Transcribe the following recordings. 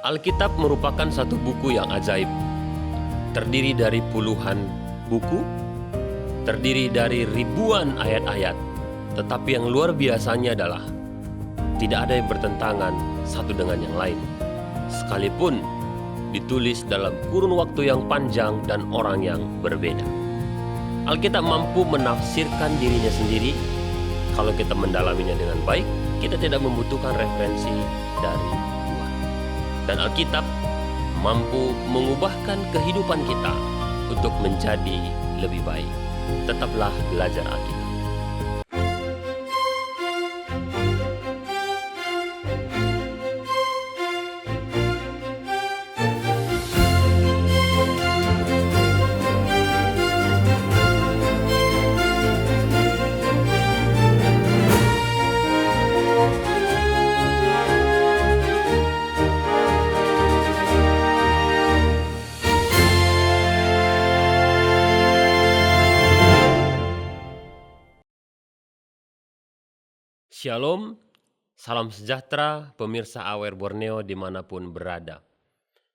Alkitab merupakan satu buku yang ajaib, terdiri dari puluhan buku, terdiri dari ribuan ayat-ayat, tetapi yang luar biasanya adalah tidak ada yang bertentangan satu dengan yang lain, sekalipun ditulis dalam kurun waktu yang panjang dan orang yang berbeda. Alkitab mampu menafsirkan dirinya sendiri. Kalau kita mendalaminya dengan baik, kita tidak membutuhkan referensi dari luar. Dan Alkitab mampu mengubahkan kehidupan kita untuk menjadi lebih baik. Tetaplah belajar Alkitab. Shalom, salam sejahtera pemirsa AWR Borneo dimanapun berada.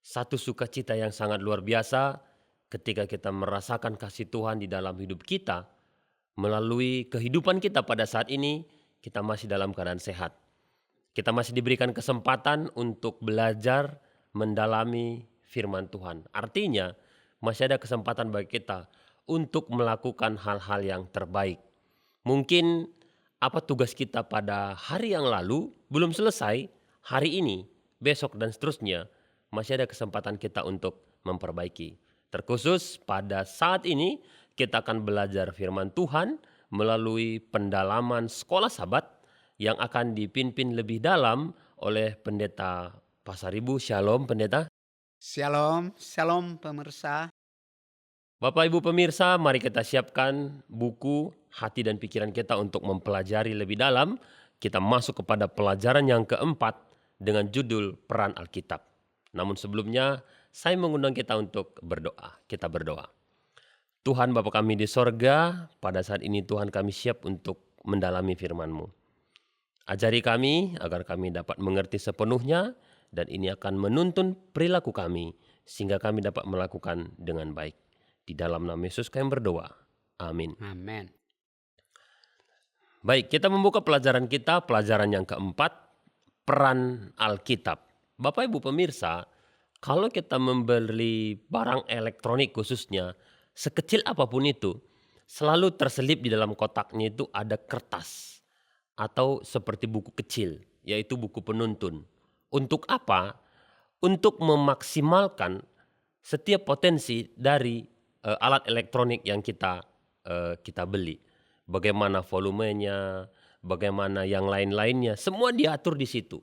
Satu sukacita yang sangat luar biasa ketika kita merasakan kasih Tuhan di dalam hidup kita. Melalui kehidupan kita pada saat ini, kita masih dalam keadaan sehat. Kita masih diberikan kesempatan untuk belajar mendalami firman Tuhan. Artinya, masih ada kesempatan bagi kita untuk melakukan hal-hal yang terbaik. Mungkin apa tugas kita pada hari yang lalu belum selesai, hari ini, besok dan seterusnya masih ada kesempatan kita untuk memperbaiki. Terkhusus pada saat ini kita akan belajar firman Tuhan melalui pendalaman sekolah Sabat yang akan dipimpin lebih dalam oleh Pendeta Pasaribu. Shalom Pendeta. Shalom, shalom pemirsa. Bapak Ibu pemirsa, mari kita siapkan buku, hati dan pikiran kita untuk mempelajari lebih dalam. Kita masuk kepada pelajaran yang keempat dengan judul Peran Alkitab. Namun sebelumnya, saya mengundang kita untuk berdoa. Kita berdoa. Tuhan Bapa kami di sorga, pada saat ini Tuhan kami siap untuk mendalami firman-Mu. Ajari kami agar kami dapat mengerti sepenuhnya dan ini akan menuntun perilaku kami sehingga kami dapat melakukan dengan baik. Di dalam nama Yesus kami berdoa. Amin. Amin. Baik, kita membuka pelajaran kita, pelajaran yang keempat, peran Alkitab. Bapak Ibu pemirsa, kalau kita membeli barang elektronik khususnya, sekecil apapun itu, selalu terselip di dalam kotaknya itu ada kertas atau seperti buku kecil, yaitu buku penuntun. Untuk apa? Untuk memaksimalkan setiap potensi dari alat elektronik yang kita beli. Bagaimana volumenya, bagaimana yang lain-lainnya, semua diatur di situ.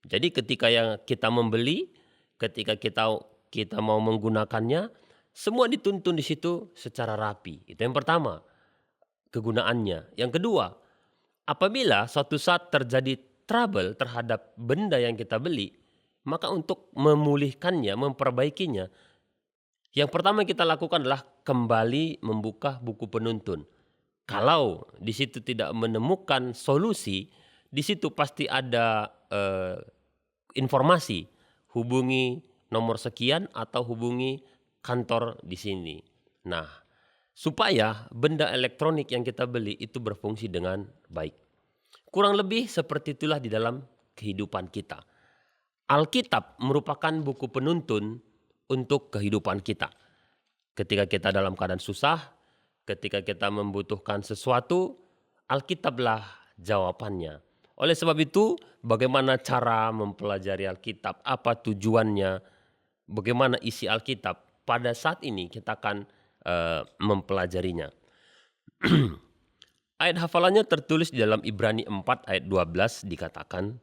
Jadi ketika yang kita membeli, ketika kita mau menggunakannya, semua dituntun di situ secara rapi. Itu yang pertama, kegunaannya. Yang kedua, apabila suatu saat terjadi trouble terhadap benda yang kita beli, maka untuk memulihkannya, memperbaikinya, yang pertama kita lakukan adalah kembali membuka buku penuntun. Kalau di situ tidak menemukan solusi, di situ pasti ada informasi, hubungi nomor sekian atau hubungi kantor di sini. Nah, supaya benda elektronik yang kita beli itu berfungsi dengan baik. Kurang lebih seperti itulah di dalam kehidupan kita. Alkitab merupakan buku penuntun untuk kehidupan kita. Ketika kita dalam keadaan susah, ketika kita membutuhkan sesuatu, Alkitablah jawabannya. Oleh sebab itu, bagaimana cara mempelajari Alkitab, apa tujuannya, bagaimana isi Alkitab, pada saat ini kita akan mempelajarinya. Ayat hafalannya tertulis di dalam Ibrani 4 ayat 12 dikatakan,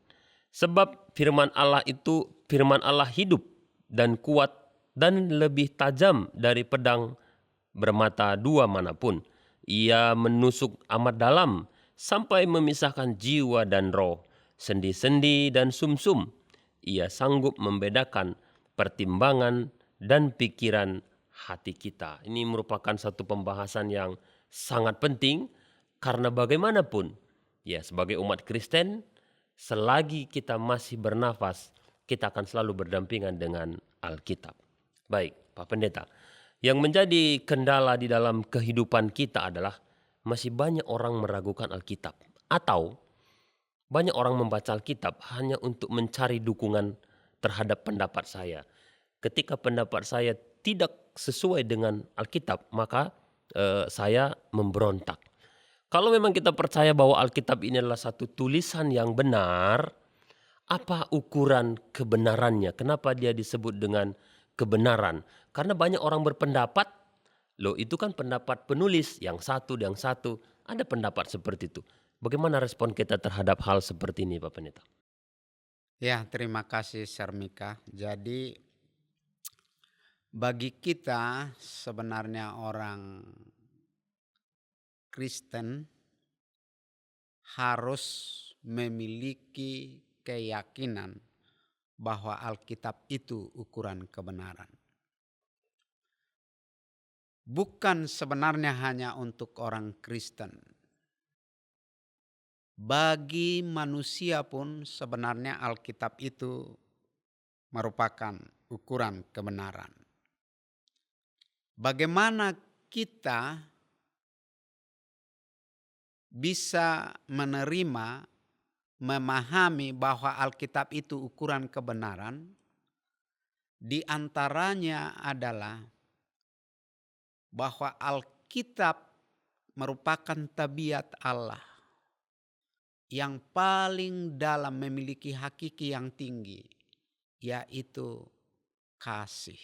sebab firman Allah hidup dan kuat dan lebih tajam dari pedang bermata dua manapun. Ia menusuk amat dalam sampai memisahkan jiwa dan roh, sendi-sendi dan sumsum. Ia sanggup membedakan pertimbangan dan pikiran hati kita. Ini merupakan satu pembahasan yang sangat penting karena bagaimanapun, ya sebagai umat Kristen, selagi kita masih bernafas, kita akan selalu berdampingan dengan Alkitab. Baik, Pak Pendeta. Yang menjadi kendala di dalam kehidupan kita adalah masih banyak orang meragukan Alkitab. Atau banyak orang membaca Alkitab hanya untuk mencari dukungan terhadap pendapat saya. Ketika pendapat saya tidak sesuai dengan Alkitab, maka saya memberontak. Kalau memang kita percaya bahwa Alkitab ini adalah satu tulisan yang benar, apa ukuran kebenarannya? Kenapa dia disebut dengan kebenaran? Karena banyak orang berpendapat, loh itu kan pendapat penulis, yang satu. Ada pendapat seperti itu. Bagaimana respon kita terhadap hal seperti ini, Pak Pendeta? Ya, terima kasih Sharmika. Jadi bagi kita sebenarnya orang Kristen harus memiliki keyakinan bahwa Alkitab itu ukuran kebenaran. Bukan sebenarnya hanya untuk orang Kristen. Bagi manusia pun sebenarnya Alkitab itu merupakan ukuran kebenaran. Bagaimana kita bisa menerima, memahami bahwa Alkitab itu ukuran kebenaran? Di antaranya adalah bahwa Alkitab merupakan tabiat Allah yang paling dalam, memiliki hakiki yang tinggi, yaitu kasih.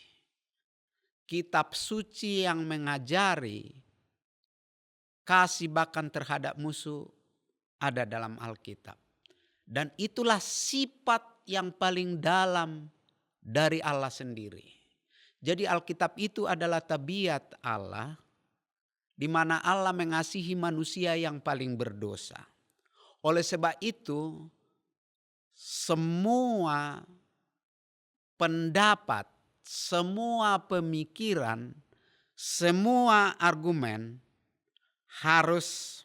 Kitab suci yang mengajari kasih bahkan terhadap musuh ada dalam Alkitab. Dan itulah sifat yang paling dalam dari Allah sendiri. Jadi Alkitab itu adalah tabiat Allah, di mana Allah mengasihi manusia yang paling berdosa. Oleh sebab itu, semua pendapat, semua pemikiran, semua argumen harus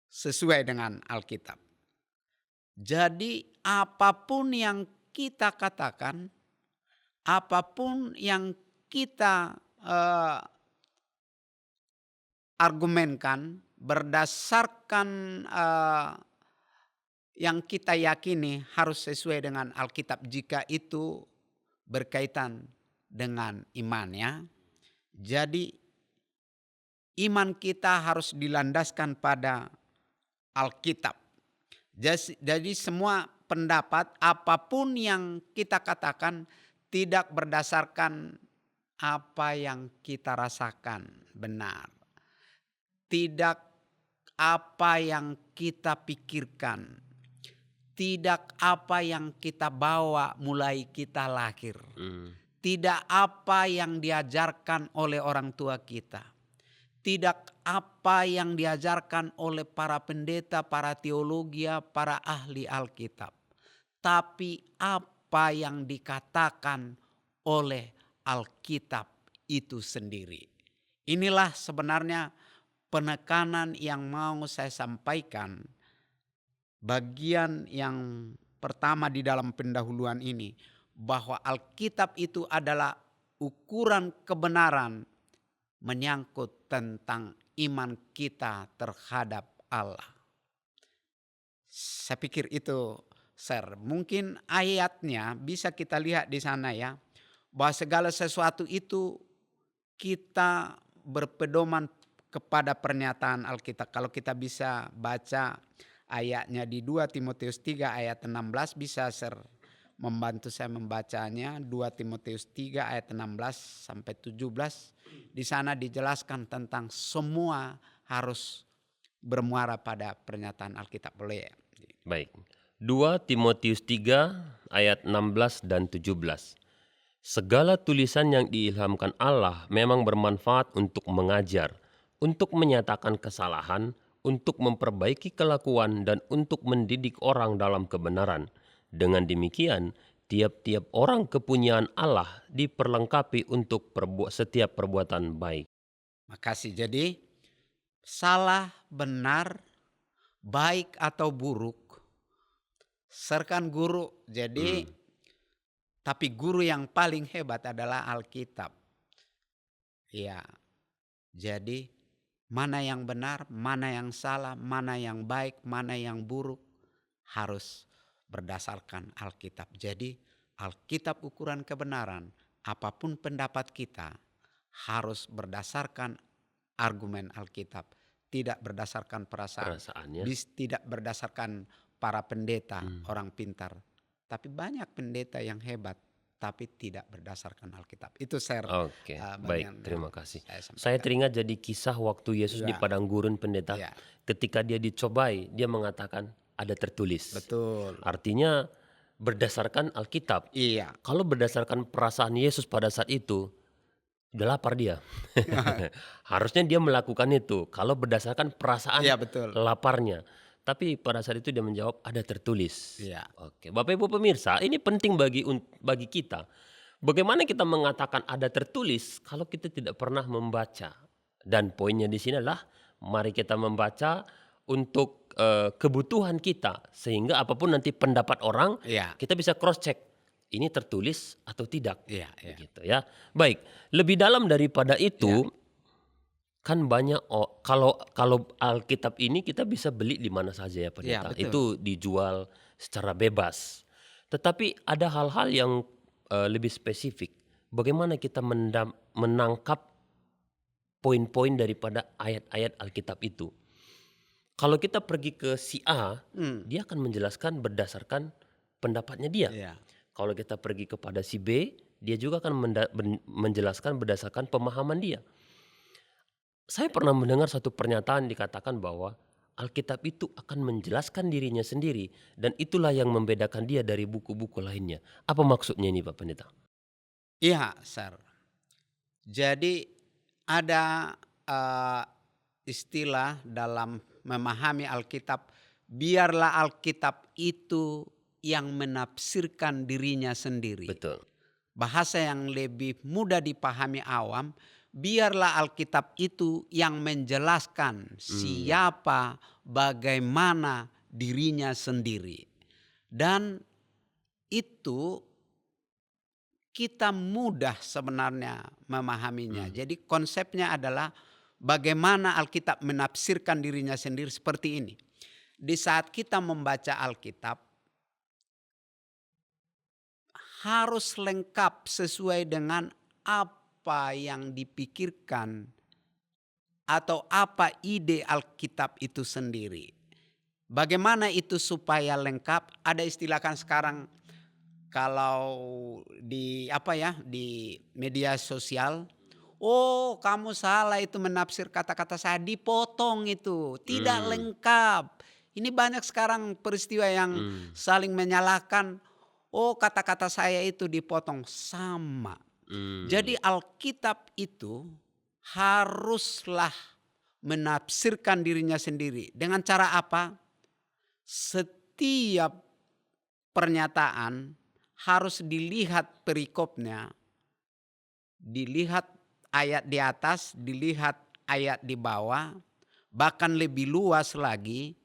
sesuai dengan Alkitab. Jadi apapun yang kita katakan, apapun yang kita argumenkan berdasarkan yang kita yakini harus sesuai dengan Alkitab jika itu berkaitan dengan imannya. Jadi iman kita harus dilandaskan pada Alkitab. Jadi semua pendapat apapun yang kita katakan tidak berdasarkan apa yang kita rasakan benar. Tidak apa yang kita pikirkan. Tidak apa yang kita bawa mulai kita lahir. Tidak apa yang diajarkan oleh orang tua kita. Tidak apa yang diajarkan oleh para pendeta, para teologi, para ahli Alkitab. Tapi apa yang dikatakan oleh Alkitab itu sendiri. Inilah sebenarnya penekanan yang mau saya sampaikan. Bagian yang pertama di dalam pendahuluan ini. Bahwa Alkitab itu adalah ukuran kebenaran menyangkut tentang iman kita terhadap Allah. Saya pikir itu, Sir. Mungkin ayatnya bisa kita lihat di sana ya. Bahwa segala sesuatu itu kita berpedoman kepada pernyataan Alkitab. Kalau kita bisa baca ayatnya di 2 Timotius 3 ayat 16 bisa Sir membantu saya membacanya. 2 Timotius 3 ayat 16 sampai 17. Di sana dijelaskan tentang semua harus bermuara pada pernyataan Alkitab. Boleh ya? Baik. 2 Timotius 3 ayat 16 dan 17. Segala tulisan yang diilhamkan Allah memang bermanfaat untuk mengajar, untuk menyatakan kesalahan, untuk memperbaiki kelakuan, dan untuk mendidik orang dalam kebenaran. Dengan demikian, tiap-tiap orang kepunyaan Allah diperlengkapi untuk setiap perbuatan baik. Makasih. Jadi salah, benar, baik atau buruk, Ser kan guru, jadi tapi guru yang paling hebat adalah Alkitab. Ya, jadi mana yang benar, mana yang salah, mana yang baik, mana yang buruk harus berdasarkan Alkitab. Jadi Alkitab ukuran kebenaran. Apapun pendapat kita harus berdasarkan argumen Alkitab, tidak berdasarkan perasaan, Perasaannya. tidak berdasarkan para pendeta orang pintar. Tapi banyak pendeta yang hebat tapi tidak berdasarkan Alkitab. Itu share Oke, bagian baik, terima yang kasih. saya Saya sampaikan. teringat jadi kisah waktu Yesus di Ya, padang gurun, pendeta. ya, Ketika dia dicobai, dia mengatakan ada tertulis. betul. Artinya berdasarkan Alkitab. Iya. Kalau berdasarkan perasaan Yesus pada saat itu, udah lapar dia. Harusnya dia melakukan itu. Kalau berdasarkan perasaan Iya, betul. laparnya. Tapi pada saat itu dia menjawab ada tertulis. Iya. Oke, Bapak Ibu pemirsa, ini penting bagi kita. Bagaimana kita mengatakan ada tertulis kalau kita tidak pernah membaca? Dan poinnya di sini adalah mari kita membaca untuk kebutuhan kita, sehingga apapun nanti pendapat orang, Iya. kita bisa cross check ini tertulis atau tidak. Iya, iya. Begitu ya. Baik, lebih dalam daripada itu, kan banyak kalau Alkitab ini kita bisa beli di mana saja ya pendeta. betul. Itu dijual secara bebas. Tetapi ada hal-hal yang lebih spesifik. Bagaimana kita menangkap poin-poin daripada ayat-ayat Alkitab itu. Kalau kita pergi ke si A, dia akan menjelaskan berdasarkan pendapatnya dia. Iya. Kalau kita pergi kepada si B, dia juga akan menjelaskan berdasarkan pemahaman dia. Saya pernah mendengar satu pernyataan dikatakan bahwa Alkitab itu akan menjelaskan dirinya sendiri dan itulah yang membedakan dia dari buku-buku lainnya. Apa maksudnya ini Pak Pendeta? Iya, Sir. Jadi ada istilah dalam memahami Alkitab, biarlah Alkitab itu yang menafsirkan dirinya sendiri. Betul. Bahasa yang lebih mudah dipahami awam, biarlah Alkitab itu yang menjelaskan siapa, bagaimana dirinya sendiri. Dan itu kita mudah sebenarnya memahaminya. Jadi konsepnya adalah bagaimana Alkitab menafsirkan dirinya sendiri seperti ini. Di saat kita membaca Alkitab, harus lengkap sesuai dengan apa yang dipikirkan atau apa ide Alkitab itu sendiri. Bagaimana itu supaya lengkap? Ada istilah kan sekarang kalau di di media sosial, oh kamu salah itu menafsir kata-kata saya, dipotong itu, tidak lengkap. Ini banyak sekarang peristiwa yang saling menyalahkan. Oh kata-kata saya itu dipotong, sama. Jadi Alkitab itu haruslah menafsirkan dirinya sendiri. Dengan cara apa? Setiap pernyataan harus dilihat perikopnya, dilihat ayat di atas, dilihat ayat di bawah, bahkan lebih luas lagi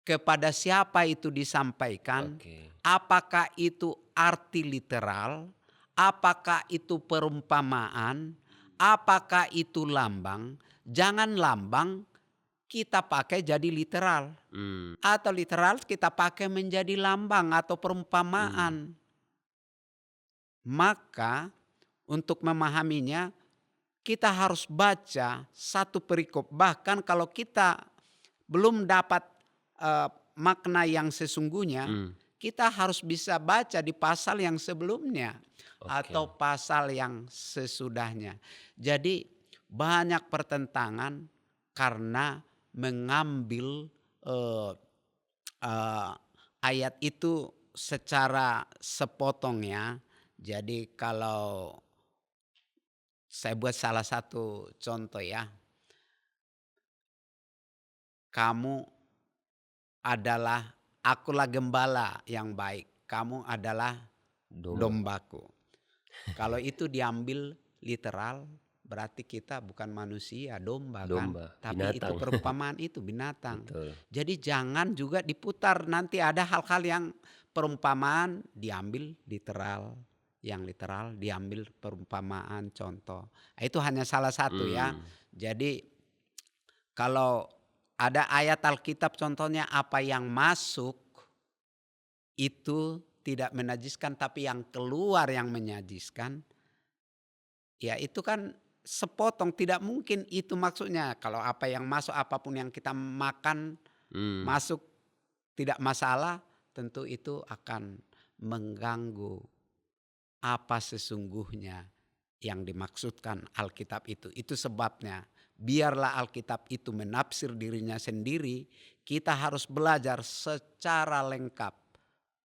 kepada siapa itu disampaikan. Apakah itu arti literal, apakah itu perumpamaan, apakah itu lambang. Jangan lambang kita pakai jadi literal. Atau literal kita pakai menjadi lambang atau perumpamaan. Maka untuk memahaminya kita harus baca satu perikop. Bahkan kalau kita belum dapat makna yang sesungguhnya, kita harus bisa baca di pasal yang sebelumnya atau pasal yang sesudahnya. Jadi banyak pertentangan karena mengambil ayat itu secara sepotong ya. Jadi kalau saya buat salah satu contoh ya. Akulah gembala yang baik, kamu adalah dombaku. Kalau itu diambil literal, berarti kita bukan manusia, domba kan. Domba, Tapi itu binatang. perumpamaan itu binatang. Betul. Jadi jangan juga diputar, nanti ada hal-hal yang perumpamaan diambil literal, yang literal diambil perumpamaan contoh. Itu hanya salah satu ya. Hmm. Jadi kalau ada ayat Alkitab contohnya apa yang masuk itu tidak menajiskan tapi yang keluar yang menajiskan, ya itu kan sepotong, tidak mungkin itu maksudnya. Kalau apa yang masuk, apapun yang kita makan Hmm. masuk tidak masalah, tentu itu akan mengganggu apa sesungguhnya yang dimaksudkan Alkitab itu. Itu sebabnya biarlah Alkitab itu menafsir dirinya sendiri, kita harus belajar secara lengkap.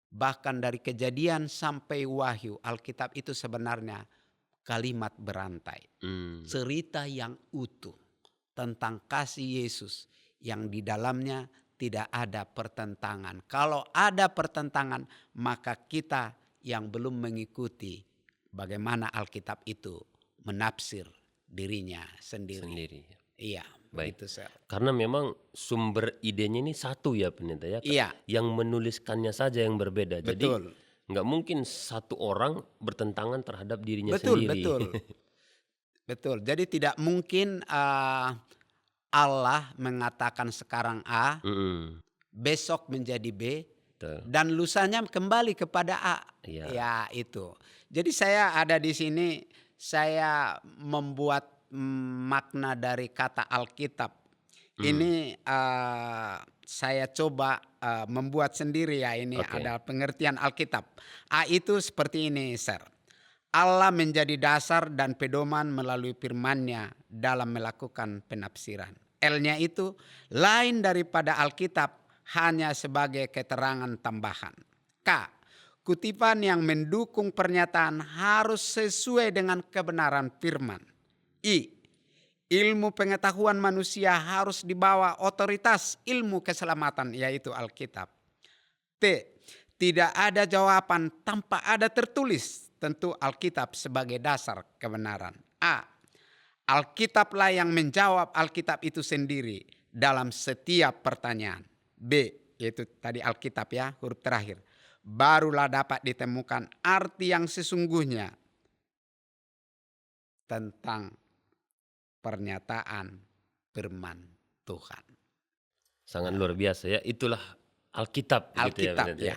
Bahkan dari Kejadian sampai Wahyu, Alkitab itu sebenarnya kalimat berantai. Hmm. Cerita yang utuh tentang kasih Yesus yang di dalamnya tidak ada pertentangan. Kalau ada pertentangan, maka kita yang belum mengikuti bagaimana Alkitab itu menafsir dirinya sendiri. Sendiri. Iya, Baik. begitu Sir. Karena memang sumber idenya ini satu ya pendeta ya. Iya, Yang menuliskannya saja yang berbeda. Jadi betul. nggak mungkin satu orang bertentangan terhadap dirinya Betul, sendiri. betul. Betul. Jadi tidak mungkin Allah mengatakan sekarang A, Mm-mm. besok menjadi B, Betul. dan lusanya kembali kepada A. Iya. Ya itu. Jadi saya ada di sini, saya membuat makna dari kata Alkitab. Ini saya coba membuat sendiri ya, ini Oke. ada pengertian Alkitab. A itu seperti ini, Sir. Allah menjadi dasar dan pedoman melalui firman-Nya dalam melakukan penafsiran. L-nya itu lain daripada Alkitab, hanya sebagai keterangan tambahan. K, kutipan yang mendukung pernyataan harus sesuai dengan kebenaran firman. I, ilmu pengetahuan manusia harus dibawa otoritas ilmu keselamatan, yaitu Alkitab. T, tidak ada jawaban tanpa ada tertulis, tentu Alkitab sebagai dasar kebenaran. A, Alkitablah yang menjawab Alkitab itu sendiri dalam setiap pertanyaan. B, yaitu tadi Alkitab ya, huruf terakhir. Barulah dapat ditemukan arti yang sesungguhnya tentang pernyataan firman Tuhan. Sangat luar biasa ya. Itulah Alkitab. Gitu Alkitab pendeta ya.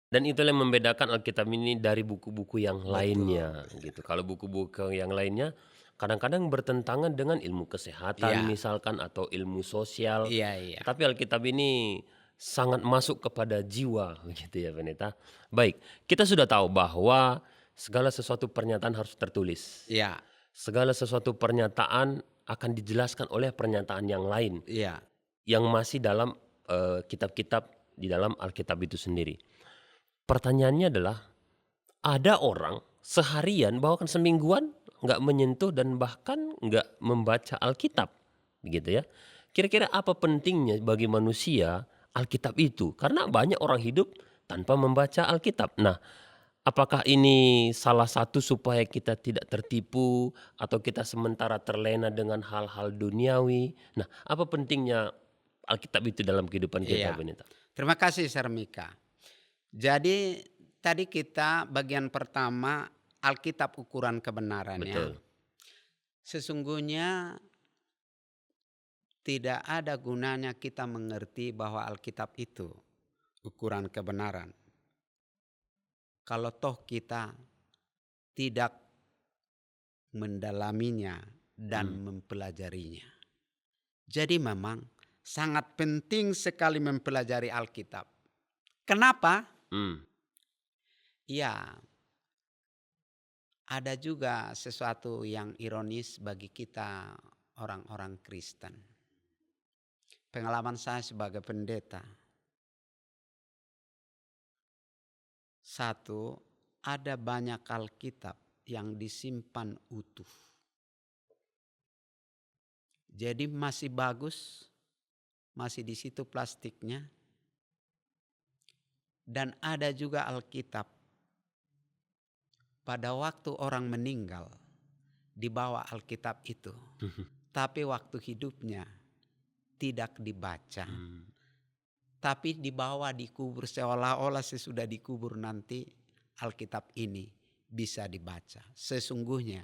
Dan itulah yang membedakan Alkitab ini dari buku-buku yang Betul. lainnya gitu. Kalau buku-buku yang lainnya kadang-kadang bertentangan dengan ilmu kesehatan Iya. misalkan atau ilmu sosial. Iya, iya. Tapi Alkitab ini sangat masuk kepada jiwa begitu ya pendeta. Baik, kita sudah tahu bahwa segala sesuatu pernyataan harus tertulis. Iya, Segala sesuatu pernyataan akan dijelaskan oleh pernyataan yang lain iya. yang masih dalam kitab-kitab di dalam Alkitab itu sendiri. Pertanyaannya adalah, ada orang seharian bahkan semingguan nggak menyentuh dan bahkan nggak membaca Alkitab, begitu ya. Kira-kira apa pentingnya bagi manusia Alkitab itu? Karena banyak orang hidup tanpa membaca Alkitab. Nah, apakah ini salah satu supaya kita tidak tertipu atau kita sementara terlena dengan hal-hal duniawi? Nah, apa pentingnya Alkitab itu dalam kehidupan kita, Iya. Pendeta? Terima kasih Sarmika. Jadi tadi kita bagian pertama Alkitab ukuran kebenarannya. Betul. Sesungguhnya tidak ada gunanya kita mengerti bahwa Alkitab itu ukuran kebenaran kalau toh kita tidak mendalaminya dan mempelajarinya. Jadi memang sangat penting sekali mempelajari Alkitab. Kenapa? Ya, ada juga sesuatu yang ironis bagi kita orang-orang Kristen. Pengalaman saya sebagai pendeta. Satu, ada banyak Alkitab yang disimpan utuh. Jadi masih bagus, masih di situ plastiknya. Dan ada juga Alkitab pada waktu orang meninggal, di bawah Alkitab itu. Tapi waktu hidupnya tidak dibaca. Tapi dibawa dikubur seolah-olah sesudah dikubur nanti Alkitab ini bisa dibaca. Sesungguhnya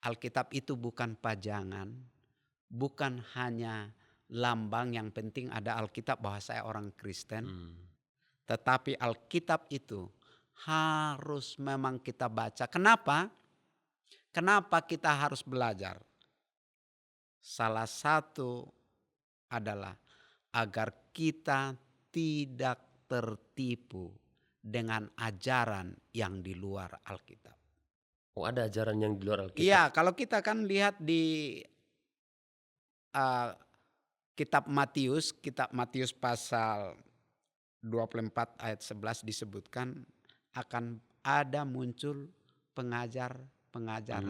Alkitab itu bukan pajangan, bukan hanya lambang yang penting ada Alkitab bahwa saya orang Kristen. Tetapi Alkitab itu harus memang kita baca. Kenapa? Kenapa kita harus belajar? Salah satu adalah agar kita tidak tertipu dengan ajaran yang di luar Alkitab. Oh, ada ajaran yang di luar Alkitab? Iya, kalau kita kan lihat di kitab Matius pasal 24 ayat 11 disebutkan akan ada muncul pengajar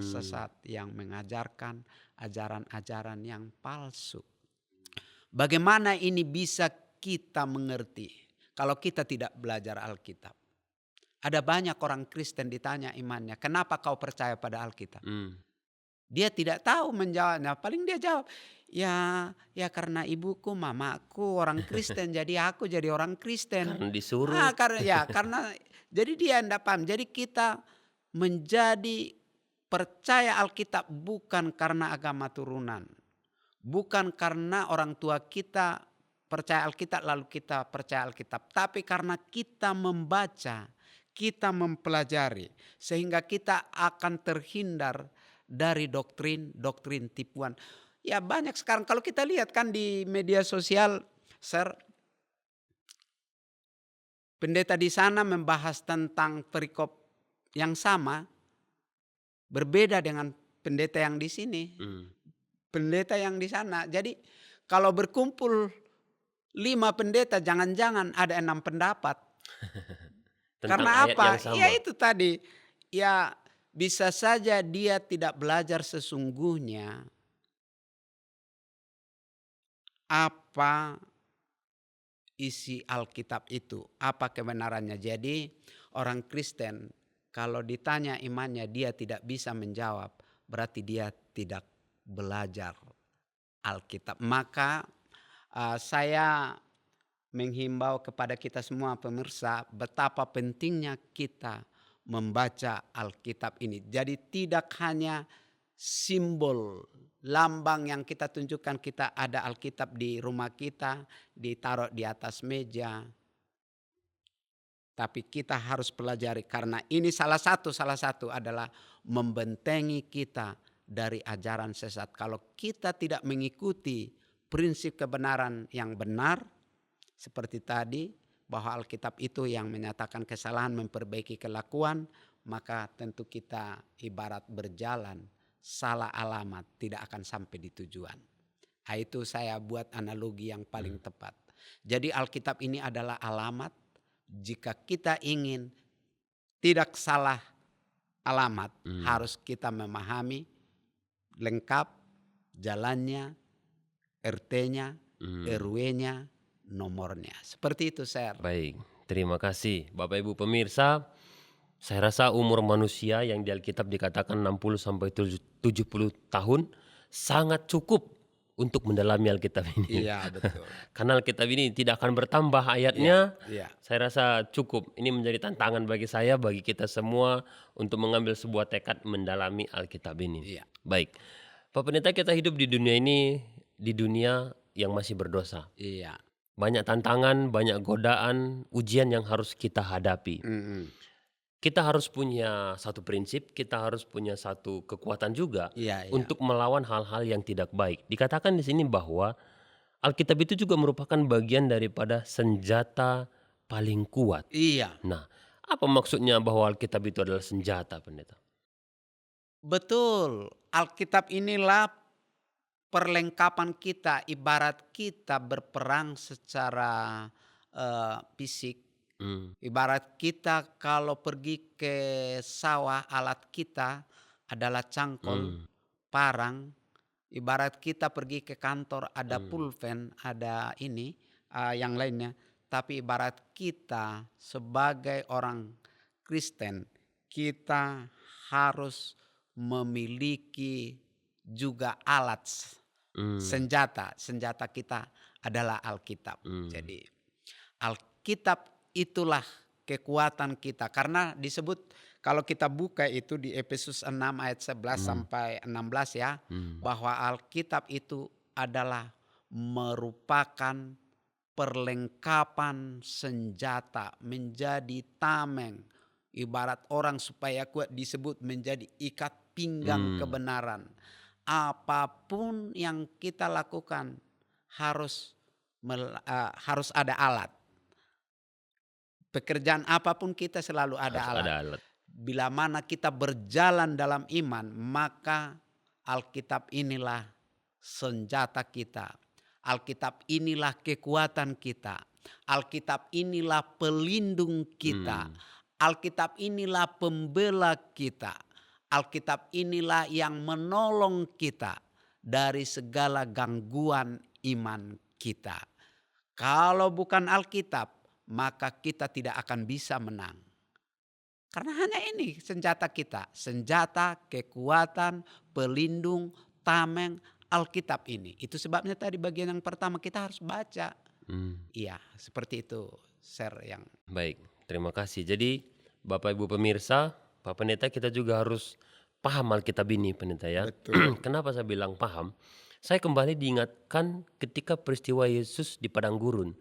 sesat yang mengajarkan ajaran-ajaran yang palsu. Bagaimana ini bisa kita mengerti kalau kita tidak belajar Alkitab? Ada banyak orang Kristen ditanya imannya, kenapa kau percaya pada Alkitab? Dia tidak tahu menjawabnya. Paling dia jawab, ya karena ibuku, mamaku orang Kristen, jadi aku jadi orang Kristen. Karena disuruh. Karena jadi dia tidak paham. Jadi kita menjadi percaya Alkitab bukan karena agama turunan, bukan karena orang tua kita percaya Alkitab lalu kita percaya Alkitab, tapi karena kita membaca, kita mempelajari, sehingga kita akan terhindar dari doktrin tipuan. Ya banyak sekarang kalau kita lihat kan di media sosial, pendeta di sana membahas tentang perikop yang sama, berbeda dengan pendeta yang di sini. Pendeta yang di sana. Jadi kalau berkumpul 5 pendeta, jangan-jangan ada 6 pendapat. Karena apa? Ya itu tadi. Ya bisa saja dia tidak belajar sesungguhnya apa isi Alkitab itu, apa kebenarannya. Jadi orang Kristen kalau ditanya imannya dia tidak bisa menjawab, berarti dia tidak belajar Alkitab. Maka saya menghimbau kepada kita semua pemirsa betapa pentingnya kita membaca Alkitab ini. Jadi tidak hanya simbol lambang yang kita tunjukkan kita ada Alkitab di rumah kita, ditaruh di atas meja. Tapi kita harus pelajari karena ini salah satu adalah membentengi kita dari ajaran sesat. Kalau kita tidak mengikuti prinsip kebenaran yang benar, seperti tadi bahwa Alkitab itu yang menyatakan kesalahan memperbaiki kelakuan, maka tentu kita ibarat berjalan salah alamat, tidak akan sampai di tujuan. Itu saya buat analogi yang paling tepat. Jadi Alkitab ini adalah alamat jika kita ingin tidak salah alamat, harus kita memahami lengkap jalannya, RT-nya, RW-nya, nomornya. Seperti itu, Sir. Baik, terima kasih Bapak Ibu pemirsa. Saya rasa umur manusia yang di Alkitab dikatakan 60 sampai 70 tahun sangat cukup untuk mendalami Alkitab ini. Iya, betul. Karena Alkitab ini tidak akan bertambah ayatnya. Iya. Saya rasa cukup. Ini menjadi tantangan bagi saya, bagi kita semua untuk mengambil sebuah tekad mendalami Alkitab ini. Iya. Baik. Pak Pendeta, kita hidup di dunia ini, di dunia yang masih berdosa. Iya. Banyak tantangan, banyak godaan, ujian yang harus kita hadapi. Kita harus punya satu prinsip, kita harus punya satu kekuatan juga untuk melawan hal-hal yang tidak baik. Dikatakan di sini bahwa Alkitab itu juga merupakan bagian daripada senjata paling kuat. Iya. Nah, apa maksudnya bahwa Alkitab itu adalah senjata, Pendeta? Betul. Alkitab inilah perlengkapan kita, ibarat kita berperang secara fisik. Ibarat kita kalau pergi ke sawah, alat kita adalah cangkol, parang. Ibarat kita pergi ke kantor ada pulpen, ada ini, yang lainnya. Tapi ibarat kita sebagai orang Kristen, kita harus memiliki juga alat senjata. Senjata kita adalah Alkitab. Jadi Alkitab itulah kekuatan kita. Karena disebut kalau kita buka itu di Efesus 6 ayat 11 sampai 16 ya. Bahwa Alkitab itu adalah merupakan perlengkapan senjata, menjadi tameng. Ibarat orang supaya kuat disebut menjadi ikat pinggang kebenaran. Apapun yang kita lakukan harus ada alat. Pekerjaan apapun kita selalu ada Harus alat. ada alat. Bila mana kita berjalan dalam iman, maka Alkitab inilah senjata kita. Alkitab inilah kekuatan kita. Alkitab inilah pelindung kita. Alkitab inilah pembela kita. Alkitab inilah yang menolong kita dari segala gangguan iman kita. Kalau bukan Alkitab, maka kita tidak akan bisa menang. Karena hanya ini senjata kita. Senjata, kekuatan, pelindung, tameng, Alkitab ini. Itu sebabnya tadi bagian yang pertama kita harus baca. Iya, seperti itu, share yang. Baik, terima kasih. Jadi Bapak Ibu pemirsa, Pak Pendeta, kita juga harus paham Alkitab ini, Pendeta ya. Betul. Kenapa saya bilang paham? Saya kembali diingatkan ketika peristiwa Yesus di padang gurun,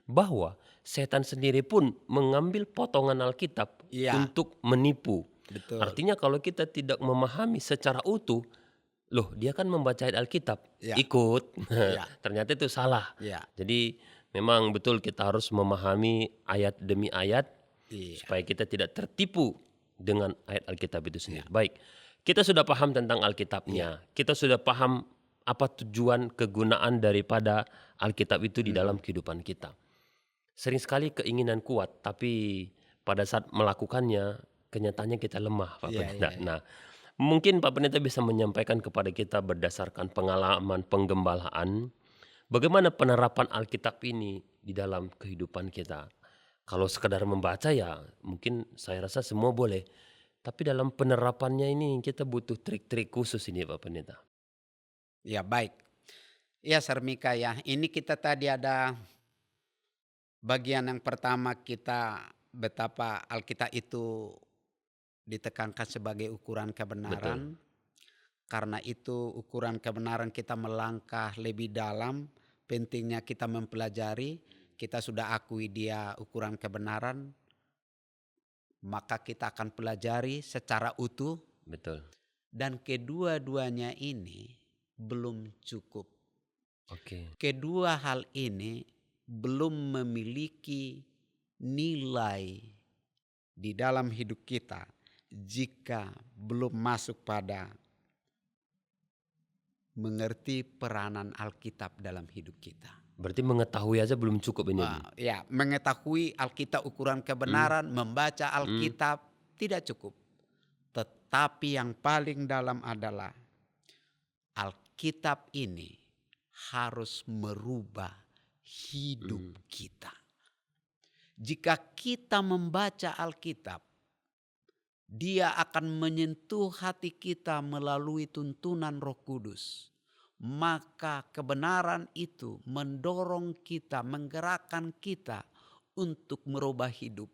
bahwa setan sendiri pun mengambil potongan Alkitab Iya. untuk menipu. Betul. Artinya kalau kita tidak memahami secara utuh, loh dia kan membaca ayat Alkitab, Ya. ikut. Ya. Ternyata itu salah. Ya. Jadi memang betul kita harus memahami ayat demi ayat, Iya. supaya kita tidak tertipu dengan ayat Alkitab itu sendiri. Baik, kita sudah paham tentang Alkitabnya. Kita sudah paham apa tujuan kegunaan daripada Alkitab itu di dalam kehidupan kita. Sering sekali keinginan kuat, tapi pada saat melakukannya kenyataannya kita lemah, Pak Iya, Pendeta. iya. Nah, mungkin Pak Pendeta bisa menyampaikan kepada kita berdasarkan pengalaman penggembalaan, bagaimana penerapan Alkitab ini di dalam kehidupan kita. Kalau sekedar membaca ya mungkin saya rasa semua boleh. Tapi dalam penerapannya ini kita butuh trik-trik khusus ini Pak Pendeta. Ya, baik. Ya, Sarmika ya. Ini kita tadi ada bagian yang pertama kita betapa Alkitab itu ditekankan sebagai ukuran kebenaran. Karena itu ukuran kebenaran kita melangkah lebih dalam. Pentingnya kita mempelajari. Kita sudah akui dia ukuran kebenaran. Maka kita akan pelajari secara utuh. Betul. Dan kedua-duanya ini belum cukup. Oke. Kedua hal ini belum memiliki nilai di dalam hidup kita jika belum masuk pada mengerti peranan Alkitab dalam hidup kita. Berarti mengetahui aja belum cukup ini. Ya, mengetahui Alkitab ukuran kebenaran, membaca Alkitab tidak cukup. Tetapi yang paling dalam adalah Alkitab ini harus merubah hidup kita. Jika kita membaca Alkitab, dia akan menyentuh hati kita melalui tuntunan Roh Kudus. Maka kebenaran itu mendorong kita, menggerakkan kita untuk merubah hidup.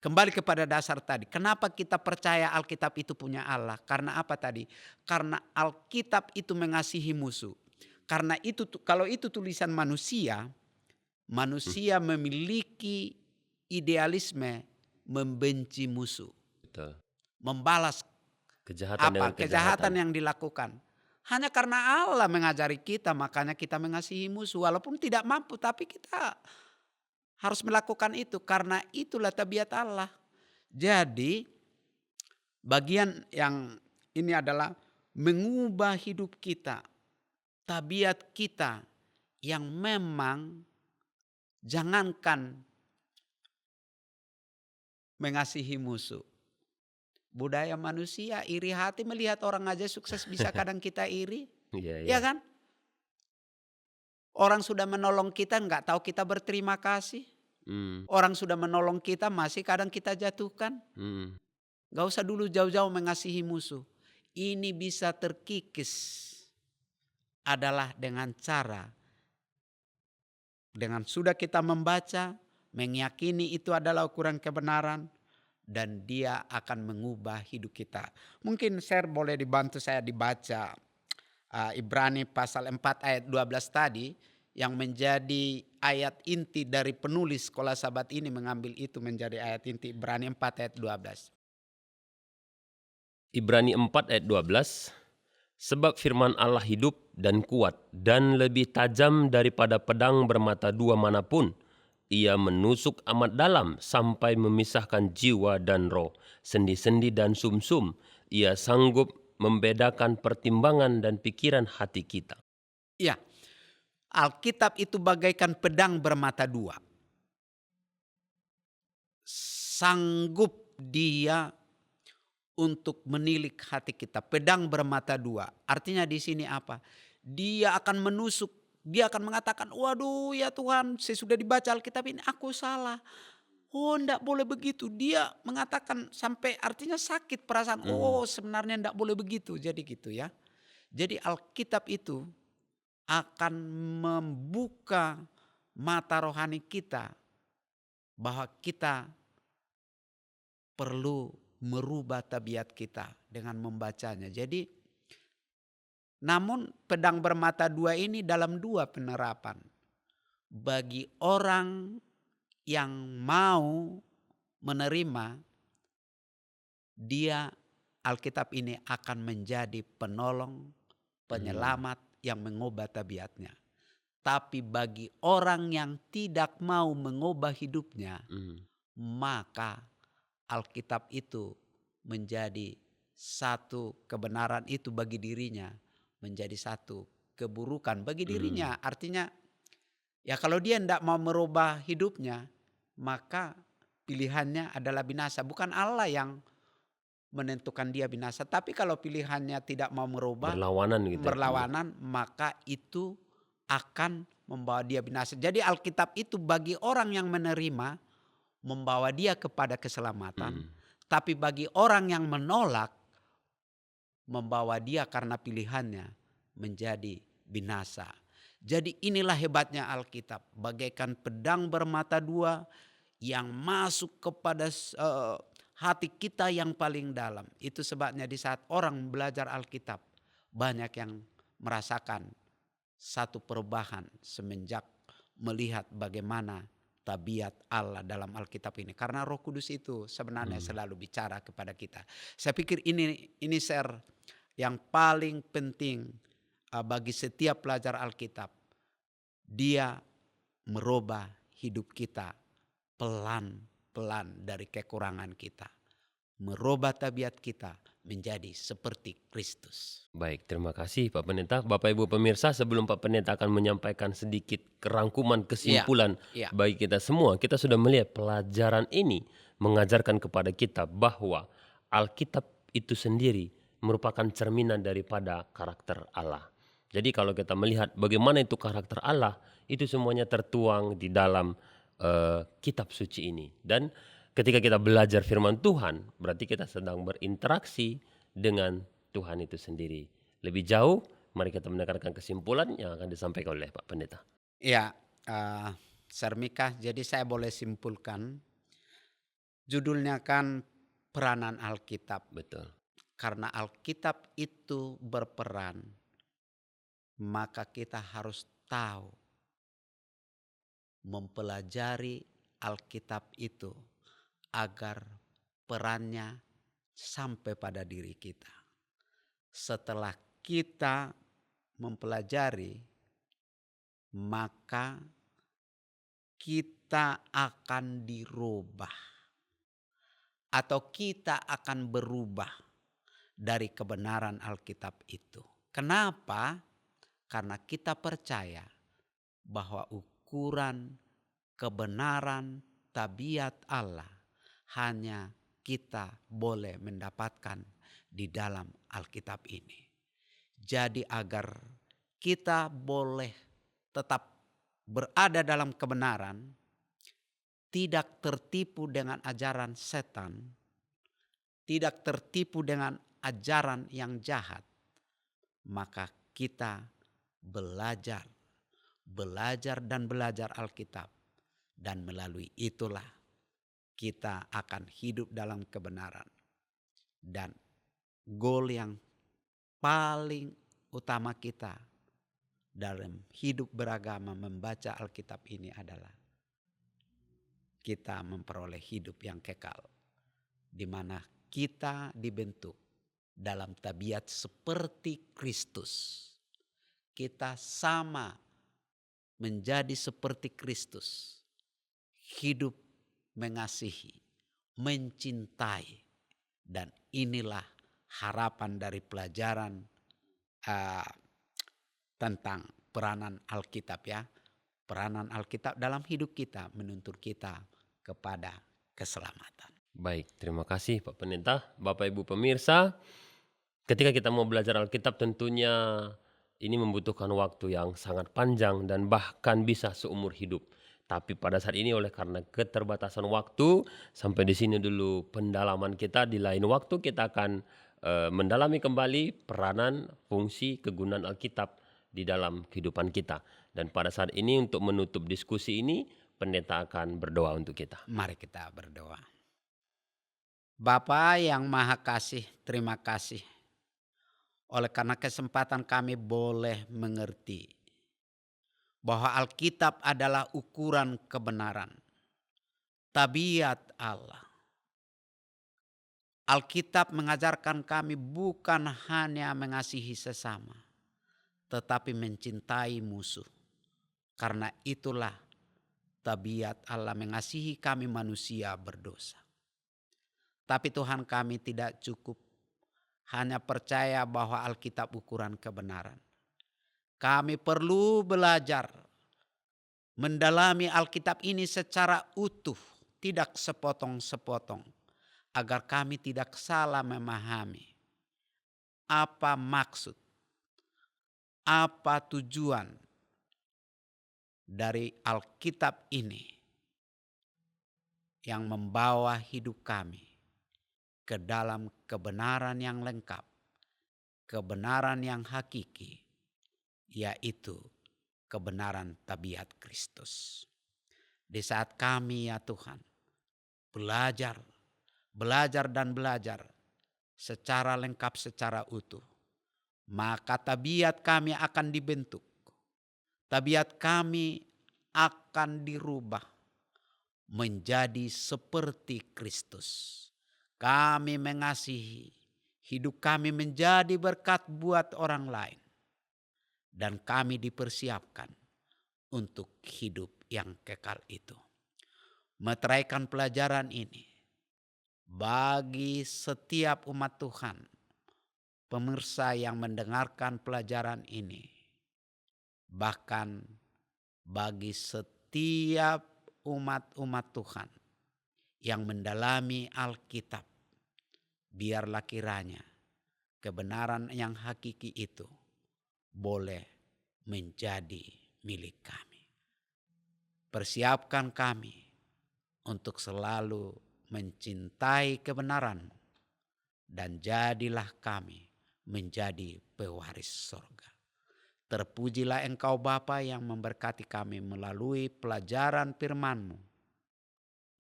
Kembali kepada dasar tadi. Kenapa kita percaya Alkitab itu punya Allah? Karena apa tadi? Karena Alkitab itu mengasihi musuh. Karena itu kalau itu tulisan manusia, manusia memiliki idealisme membenci musuh. Betul. Membalas Kejahatan dengan kejahatan yang dilakukan. Hanya karena Allah mengajari kita, makanya kita mengasihi musuh. Walaupun tidak mampu, tapi kita harus melakukan itu. Karena itulah tabiat Allah. Jadi bagian yang ini adalah mengubah hidup kita. Tabiat kita yang memang jangankan mengasihi musuh. Budaya manusia iri hati, melihat orang aja sukses bisa kadang kita iri. Iya. kan? Orang sudah menolong kita nggak tahu kita berterima kasih. Orang sudah menolong kita masih kadang kita jatuhkan. Gak usah dulu jauh-jauh mengasihi musuh. ini bisa terkikis adalah dengan cara, dengan sudah kita membaca, meyakini itu adalah ukuran kebenaran, dan dia akan mengubah hidup kita. Mungkin share boleh dibantu saya dibaca Ibrani pasal 4 ayat 12 tadi, yang menjadi ayat inti dari penulis Sekolah Sabat ini mengambil itu menjadi ayat inti. Ibrani 4 ayat 12. Ibrani 4 ayat 12. Sebab firman Allah hidup dan kuat dan lebih tajam daripada pedang bermata dua manapun. Ia menusuk amat dalam sampai memisahkan jiwa dan roh, sendi-sendi dan sumsum. Ia sanggup membedakan pertimbangan dan pikiran hati kita. Ya, Alkitab itu bagaikan pedang bermata dua. Sanggup dia untuk menilik hati kita. Pedang bermata dua. Artinya di sini apa? Dia akan menusuk. Dia akan mengatakan, waduh ya Tuhan, saya sudah dibaca Alkitab ini, aku salah. Oh enggak boleh begitu. Dia mengatakan sampai artinya sakit perasaan. Oh sebenarnya enggak boleh begitu. Jadi gitu ya. Jadi Alkitab itu akan membuka mata rohani kita bahwa kita perlu merubah tabiat kita dengan membacanya. Jadi namun pedang bermata dua ini dalam dua penerapan. Bagi orang yang mau menerima, dia Alkitab ini akan menjadi penolong, penyelamat yang mengubah tabiatnya. Tapi bagi orang yang tidak mau mengubah hidupnya, maka Alkitab itu menjadi satu kebenaran itu bagi dirinya, menjadi satu keburukan bagi dirinya. Artinya ya kalau dia tidak mau merubah hidupnya, maka pilihannya adalah binasa. Bukan Allah yang menentukan dia binasa. Tapi kalau pilihannya tidak mau merubah, Berlawanan gitu. berlawanan, maka itu akan membawa dia binasa. Jadi Alkitab itu bagi orang yang menerima, membawa dia kepada keselamatan. Tapi bagi orang yang menolak, membawa dia karena pilihannya menjadi binasa. Jadi inilah hebatnya Alkitab, bagaikan pedang bermata dua yang masuk kepada hati kita yang paling dalam. Itu sebabnya di saat orang belajar Alkitab, banyak yang merasakan satu perubahan semenjak melihat bagaimana tabiat Allah dalam Alkitab ini. Karena Roh Kudus itu sebenarnya selalu bicara kepada kita. Saya pikir ini share yang paling penting bagi setiap pelajar Alkitab. Dia merubah hidup kita pelan-pelan dari kekurangan kita. Merubah tabiat kita menjadi seperti Kristus. Baik, terima kasih Pak Pendeta. Bapak Ibu pemirsa, sebelum Pak Pendeta akan menyampaikan sedikit kerangkuman kesimpulan Iya. bagi kita semua, kita sudah melihat pelajaran ini mengajarkan kepada kita bahwa Alkitab itu sendiri merupakan cerminan daripada karakter Allah. Jadi kalau kita melihat bagaimana itu karakter Allah, itu semuanya tertuang di dalam kitab suci ini. Dan ketika kita belajar firman Tuhan, berarti kita sedang berinteraksi dengan Tuhan itu sendiri. Lebih jauh, mari kita mendengarkan kesimpulan yang akan disampaikan oleh Pak Pendeta. Ya, Sarmika, jadi saya boleh simpulkan, judulnya kan peranan Alkitab. Betul. Karena Alkitab itu berperan, maka kita harus tahu, mempelajari Alkitab itu agar perannya sampai pada diri kita. Setelah kita mempelajari, maka kita akan dirubah atau kita akan berubah dari kebenaran Alkitab itu. Kenapa? Karena kita percaya bahwa ukuran kebenaran tabiat Allah hanya kita boleh mendapatkan di dalam Alkitab ini. Jadi agar kita boleh tetap berada dalam kebenaran, tidak tertipu dengan ajaran setan, tidak tertipu dengan ajaran yang jahat, maka kita belajar dan belajar Alkitab. Dan melalui itulah kita akan hidup dalam kebenaran. Dan goal yang paling utama kita dalam hidup beragama membaca Alkitab ini adalah kita memperoleh hidup yang kekal, di mana kita dibentuk dalam tabiat seperti Kristus. Kita sama menjadi seperti Kristus, hidup mengasihi, mencintai, dan inilah harapan dari pelajaran tentang peranan Alkitab ya. Peranan Alkitab dalam hidup kita menuntun kita kepada keselamatan. Baik, terima kasih Pak Pendeta. Bapak Ibu pemirsa, ketika kita mau belajar Alkitab tentunya ini membutuhkan waktu yang sangat panjang dan bahkan bisa seumur hidup. Tapi pada saat ini oleh karena keterbatasan waktu, sampai di sini dulu pendalaman kita. Di lain waktu kita akan mendalami kembali peranan, fungsi, kegunaan Alkitab di dalam kehidupan kita. Dan pada saat ini untuk menutup diskusi ini, pendeta akan berdoa untuk kita. Mari kita berdoa. Bapa yang Maha Kasih, terima kasih oleh karena kesempatan kami boleh mengerti bahwa Alkitab adalah ukuran kebenaran, tabiat Allah. Alkitab mengajarkan kami bukan hanya mengasihi sesama, tetapi mencintai musuh. Karena itulah tabiat Allah mengasihi kami manusia berdosa. Tapi Tuhan, kami tidak cukup hanya percaya bahwa Alkitab ukuran kebenaran. Kami perlu belajar mendalami Alkitab ini secara utuh, tidak sepotong-sepotong, agar kami tidak salah memahami apa maksud, apa tujuan dari Alkitab ini yang membawa hidup kami ke dalam kebenaran yang lengkap, kebenaran yang hakiki, yaitu kebenaran tabiat Kristus. Di saat kami ya Tuhan belajar dan belajar secara lengkap, secara utuh, maka tabiat kami akan dibentuk. Tabiat kami akan dirubah menjadi seperti Kristus. Kami mengasihi, hidup kami menjadi berkat buat orang lain. Dan kami dipersiapkan untuk hidup yang kekal itu. Meteraikan pelajaran ini bagi setiap umat Tuhan, pemirsa yang mendengarkan pelajaran ini, bahkan bagi setiap umat-umat Tuhan yang mendalami Alkitab, biarlah kiranya kebenaran yang hakiki itu boleh menjadi milik kami. Persiapkan kami untuk selalu mencintai kebenaran-Mu, dan jadilah kami menjadi pewaris sorga. Terpujilah Engkau Bapa yang memberkati kami melalui pelajaran firman-Mu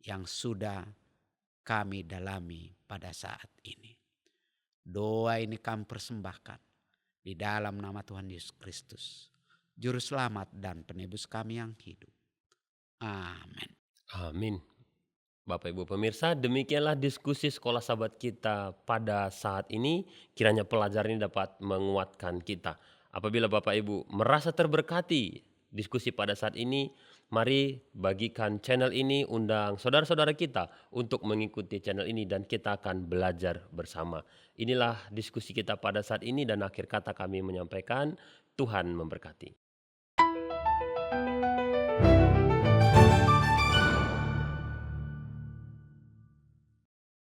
yang sudah kami dalami pada saat ini. Doa ini kami persembahkan di dalam nama Tuhan Yesus Kristus, Juru Selamat dan Penebus kami yang hidup. Amin. Amin. Bapak Ibu pemirsa, demikianlah diskusi sekolah sahabat kita pada saat ini. Kiranya pelajaran ini dapat menguatkan kita. Apabila Bapak Ibu merasa terberkati diskusi pada saat ini, mari bagikan channel ini, undang saudara-saudara kita untuk mengikuti channel ini dan kita akan belajar bersama. Inilah diskusi kita pada saat ini dan akhir kata kami menyampaikan Tuhan memberkati.